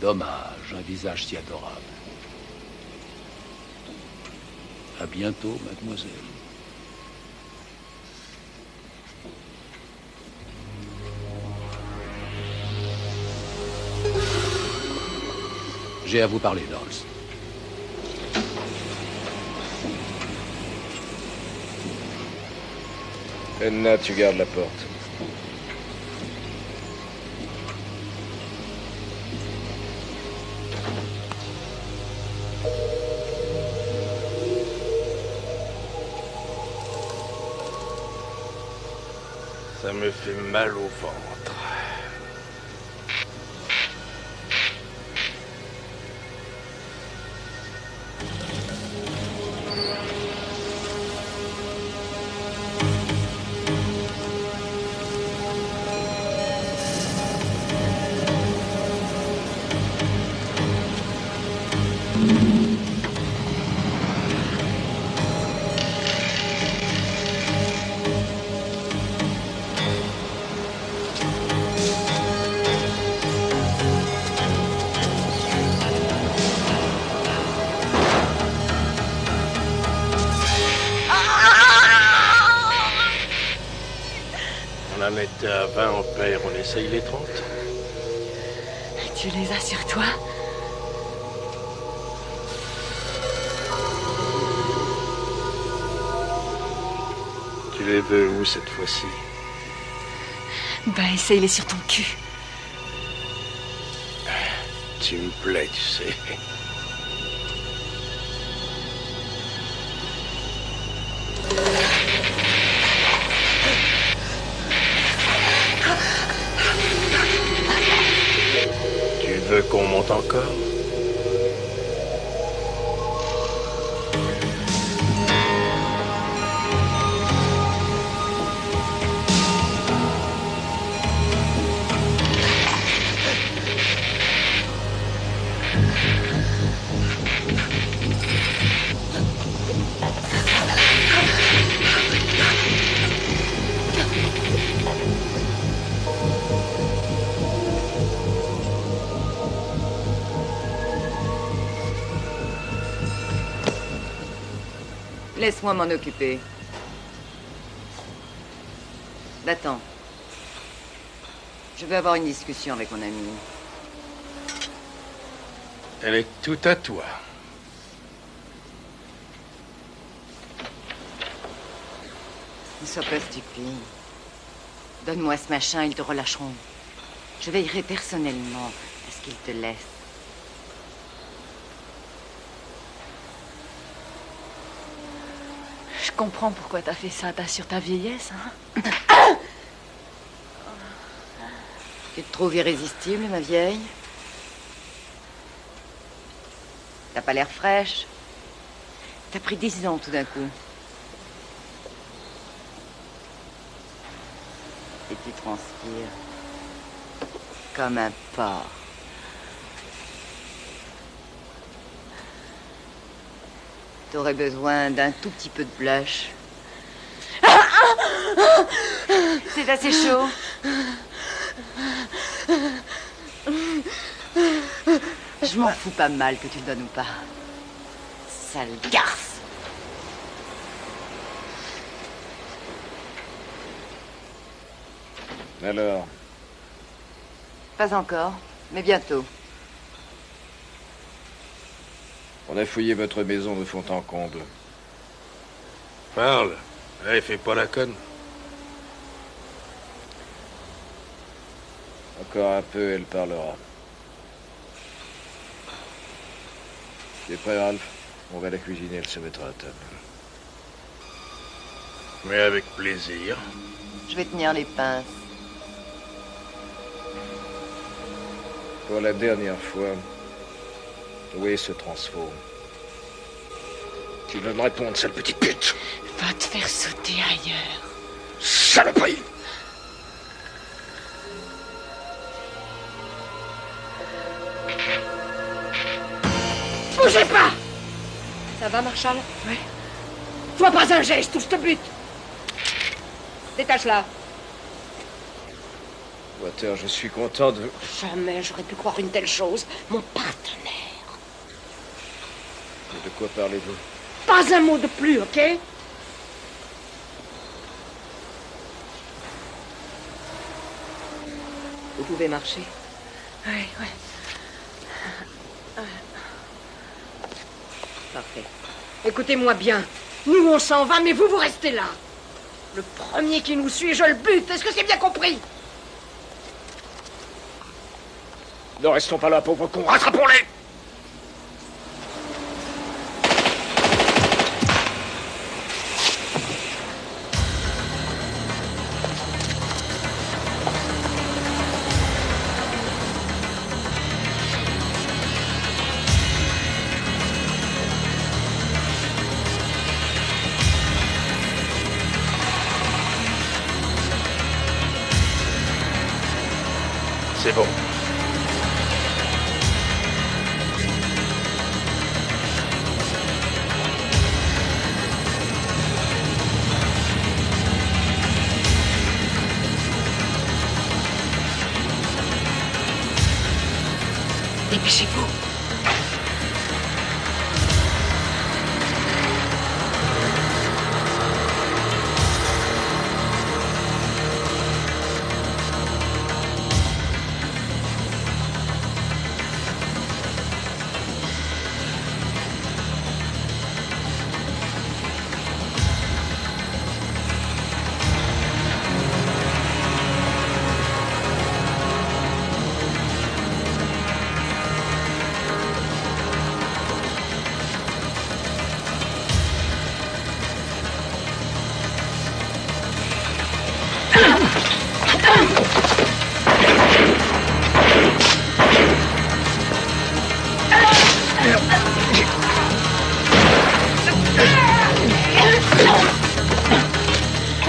Dommage, un visage si adorable. À bientôt, mademoiselle. J'ai à vous parler, Knowles. Edna, tu gardes la porte. Ça me fait mal au ventre. On en était à 20 ampères, on essaye les 30. Tu les as sur toi? Tu les veux où cette fois-ci? Ben, essaye-les sur ton cul. Tu me plais, tu sais. Tu veux qu'on monte encore? Laisse-moi m'en occuper. Attends. Je veux avoir une discussion avec mon ami. Elle est tout à toi. Ne sois pas stupide. Donne-moi ce machin, ils te relâcheront. Je veillerai personnellement à ce qu'ils te laissent. Je comprends pourquoi t'as fait ça. T'as sur ta vieillesse, hein? Tu te trouves irrésistible, ma vieille? T'as pas l'air fraîche. T'as pris 10 ans tout d'un coup. Et tu transpires comme un porc. T'aurais besoin d'un tout petit peu de blush. C'est assez chaud. Je m'en fous pas mal que tu le donnes ou pas. Sale garce. Alors, Pas encore, mais bientôt. on a fouillé votre maison de fond en comble. Parle. Allez, fais pas la conne. Encore un peu, elle parlera. Tu es prêt, Ralph? On va la cuisiner, elle se mettra à table. Mais avec plaisir. Je vais tenir les pinces. Pour la dernière fois, où est ce transfo? Tu vas me répondre, sale petite pute. Va te faire sauter ailleurs. Saloperie! Bougez pas! Ça va, Marshall? Oui. Toi, pas un geste ou je te bute! Détache-la. Water, je suis content de... Jamais j'aurais pu croire une telle chose. Mon partenaire. De quoi parlez-vous? Pas un mot de plus, ok? Vous pouvez marcher. Oui, oui. Parfait. Écoutez-moi bien. Nous, on s'en va, mais vous, vous restez là. Le premier qui nous suit, je le bute. Est-ce que c'est bien compris? Ne restons pas là, pauvre con. Rattrapons-les! C'est bon. Dépêchez-vous.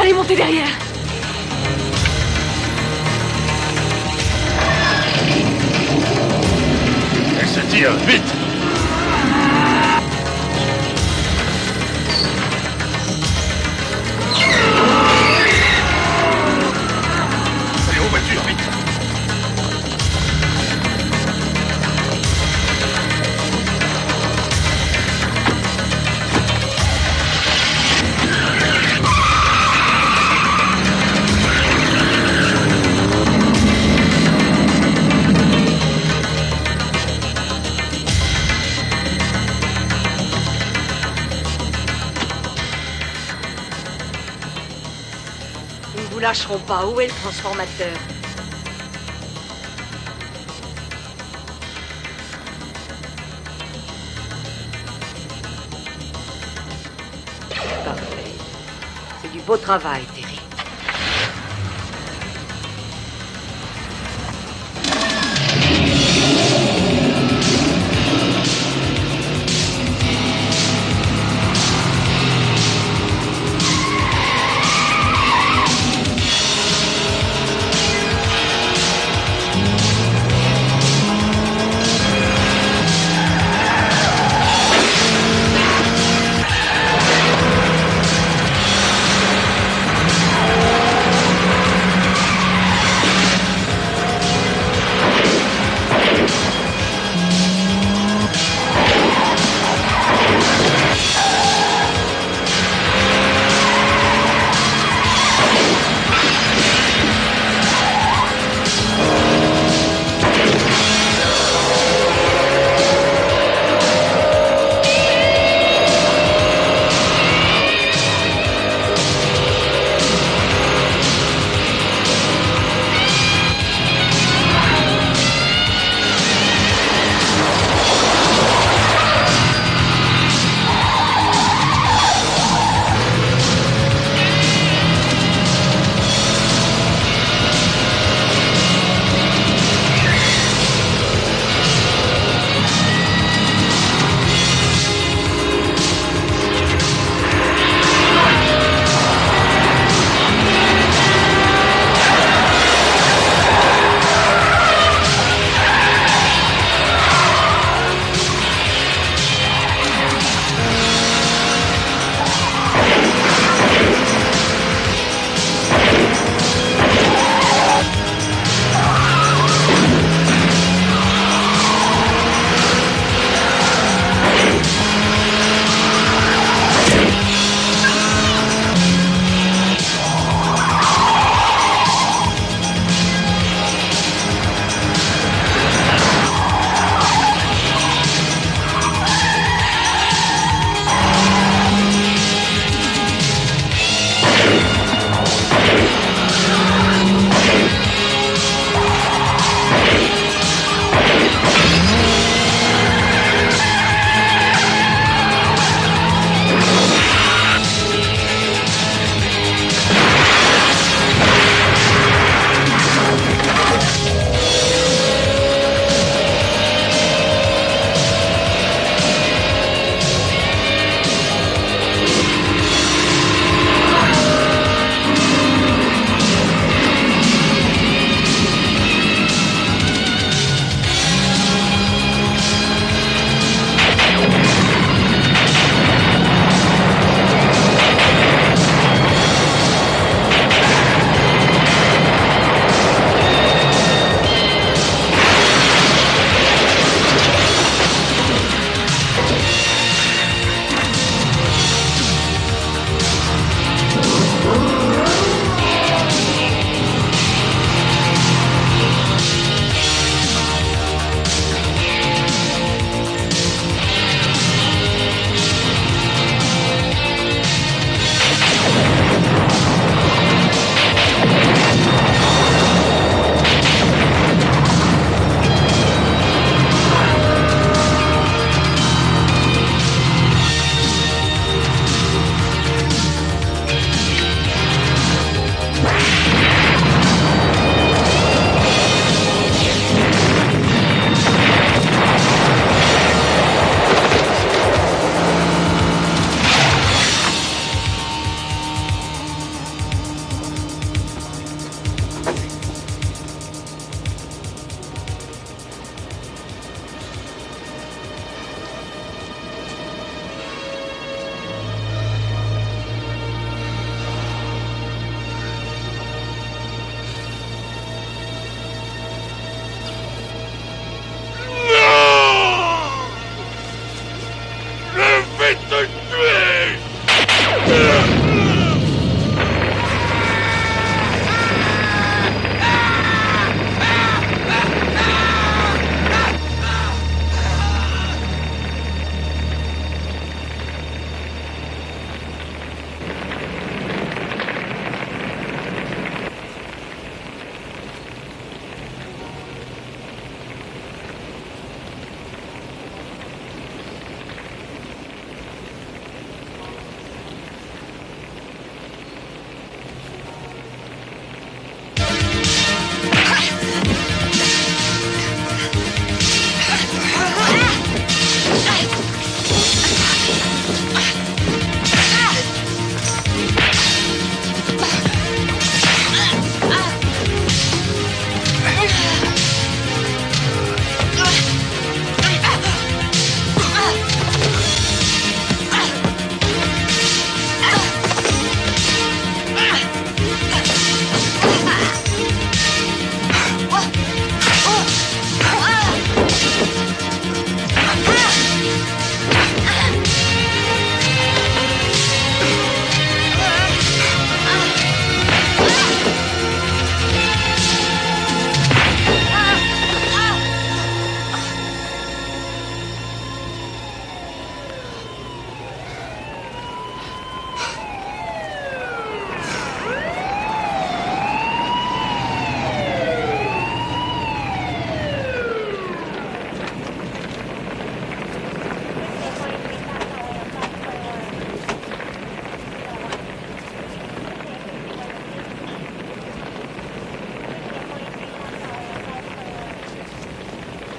Allez, montez derrière. Elle se tire, vite! Allez, aux voitures, vite! vous lâcheront pas. Où est le transformateur? Parfait. C'est du beau travail, Terry.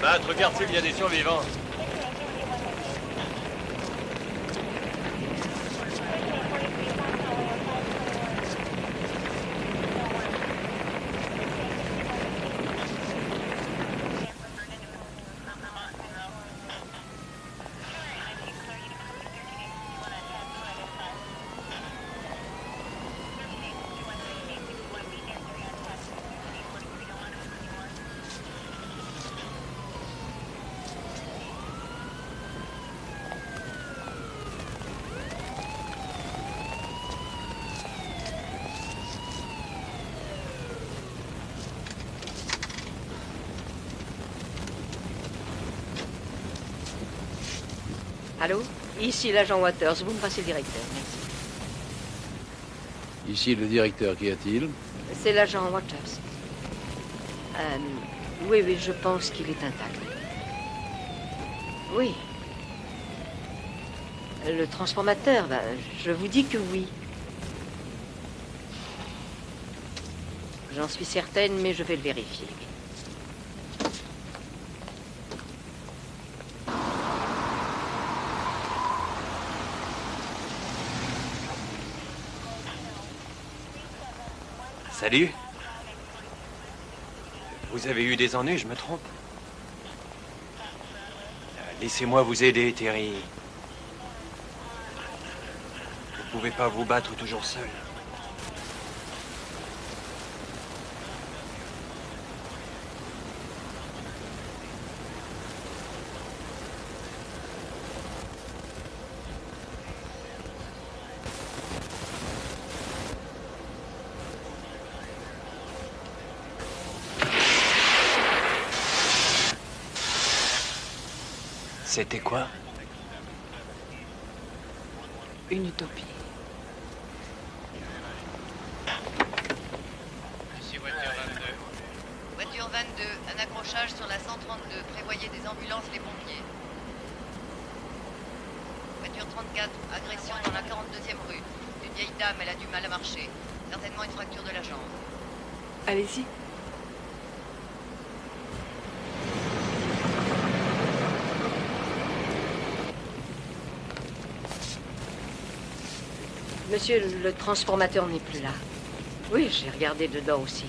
Matt, regarde s'il y a des survivants. Allô? Ici l'agent Waters. Vous me passez le directeur, merci. Ici le directeur, qu'y a-t-il? C'est l'agent Waters. Oui, je pense qu'il est intact. Oui. Le transformateur, je vous dis que oui. J'en suis certaine, mais je vais le vérifier. Salut. Vous avez eu des ennuis, je me trompe? Laissez-moi vous aider, Terry. Vous pouvez pas vous battre toujours seul. C'était quoi? Une utopie. Ici voiture 22. Voiture 22, un accrochage sur la 132. Prévoyez des ambulances, les pompiers. Voiture 34, agression dans la 42e rue. Une vieille dame, elle a du mal à marcher. Certainement une fracture de la jambe. Allez-y. Monsieur, le transformateur n'est plus là. Oui, j'ai regardé dedans aussi.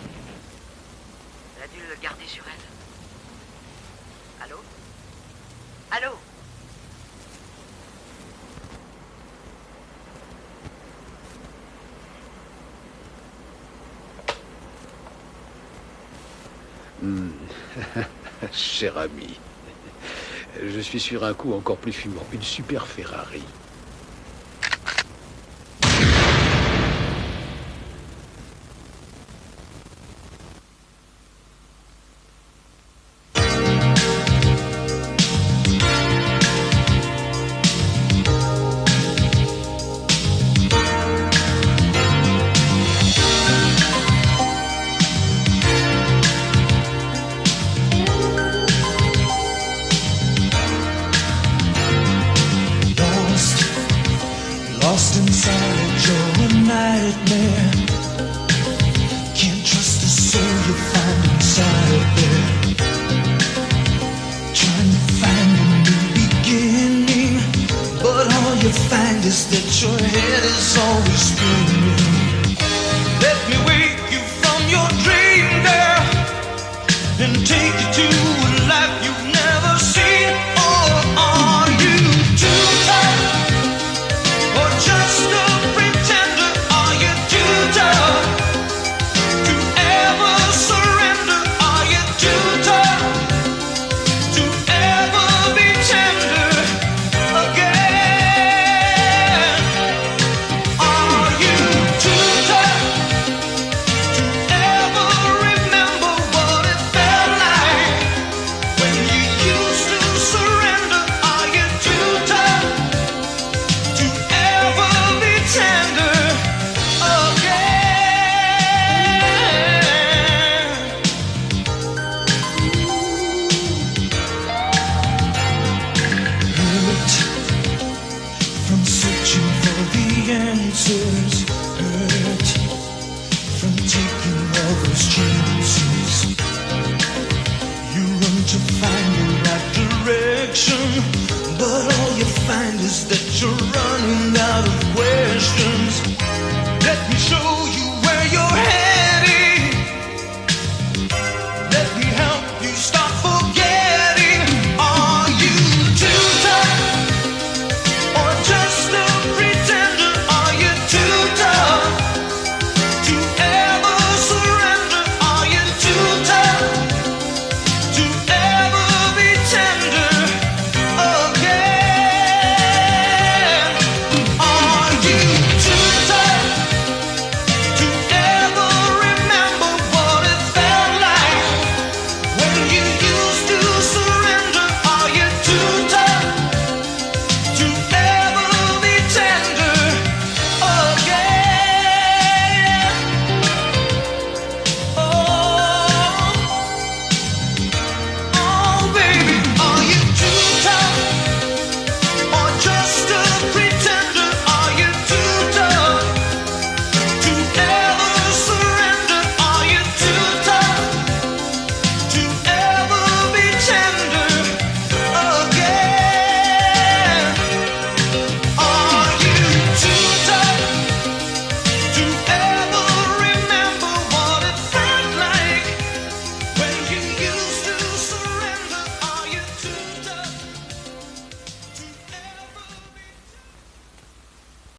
Elle a dû le garder sur elle. Allô? Allô? Cher ami, je suis sur un coup encore plus fumant. Une super Ferrari. Lost inside your nightmare. Can't trust the soul you find inside there. Trying to find a new beginning, but all you find is that your head is always spinning. Let me wake you from your dream, girl, and take you to a life you've never seen. Or are you too tired? Or just a pretender? Are you too tough to ever surrender? Are you too tough to ever be tender again? Are you too tough to ever remember what it felt like when you used to surrender? Are you too tough to ever be tender again? Hurt from searching for the answers. Hurt from taking all those chances. You run to find your is that you're running out of questions.